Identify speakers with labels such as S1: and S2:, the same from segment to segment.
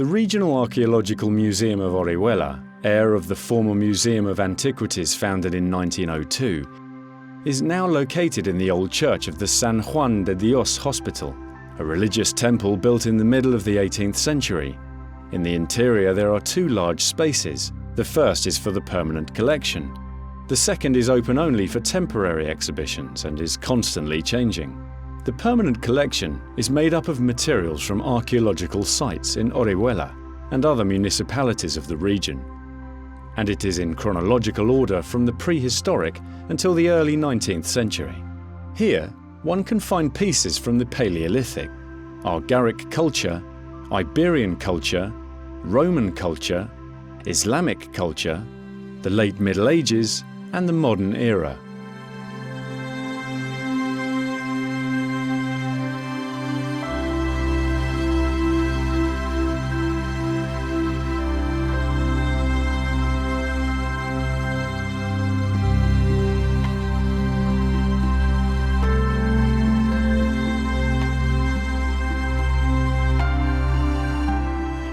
S1: The Regional Archaeological Museum of Orihuela, heir of the former Museum of Antiquities founded in 1902, is now located in the old church of the San Juan de Dios Hospital, a religious temple built in the middle of the 18th century. In the interior there are two large spaces. The first is for the permanent collection. The second is open only for temporary exhibitions and is constantly changing. The permanent collection is made up of materials from archaeological sites in Orihuela and other municipalities of the region, and it is in chronological order from the prehistoric until the early 19th century. Here, one can find pieces from the Paleolithic, Argaric culture, Iberian culture, Roman culture, Islamic culture, the late Middle Ages, and the modern era.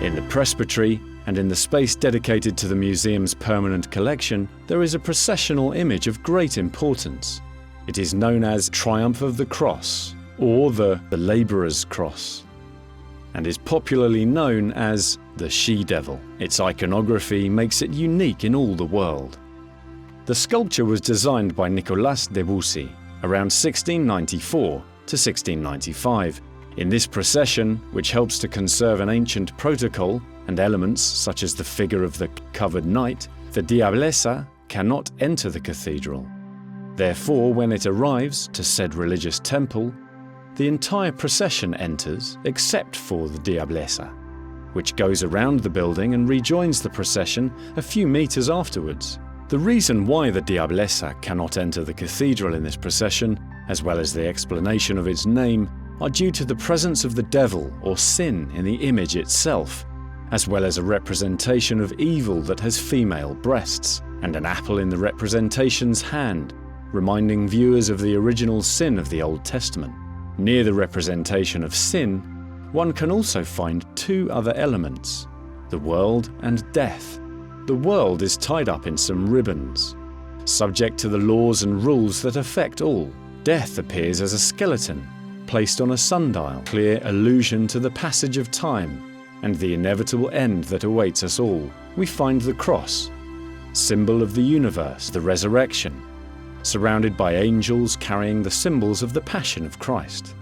S1: In the presbytery, and in the space dedicated to the museum's permanent collection, there is a processional image of great importance. It is known as Triumph of the Cross, or the Labourer's Cross, and is popularly known as the She-Devil. Its iconography makes it unique in all the world. The sculpture was designed by Nicolas Debussy around 1694 to 1695. In this procession, which helps to conserve an ancient protocol and elements such as the figure of the covered knight, the Diablessa cannot enter the cathedral. Therefore, when it arrives to said religious temple, the entire procession enters except for the Diablessa, which goes around the building and rejoins the procession a few meters afterwards. The reason why the Diablessa cannot enter the cathedral in this procession, as well as the explanation of its name, are due to the presence of the devil or sin in the image itself, as well as a representation of evil that has female breasts, and an apple in the representation's hand, reminding viewers of the original sin of the Old Testament. Near the representation of sin, one can also find two other elements, the world and death. The world is tied up in some ribbons, subject to the laws and rules that affect all. Death appears as a skeleton, placed on a sundial, clear allusion to the passage of time and the inevitable end that awaits us all. We find the cross, symbol of the universe, the resurrection, surrounded by angels carrying the symbols of the Passion of Christ.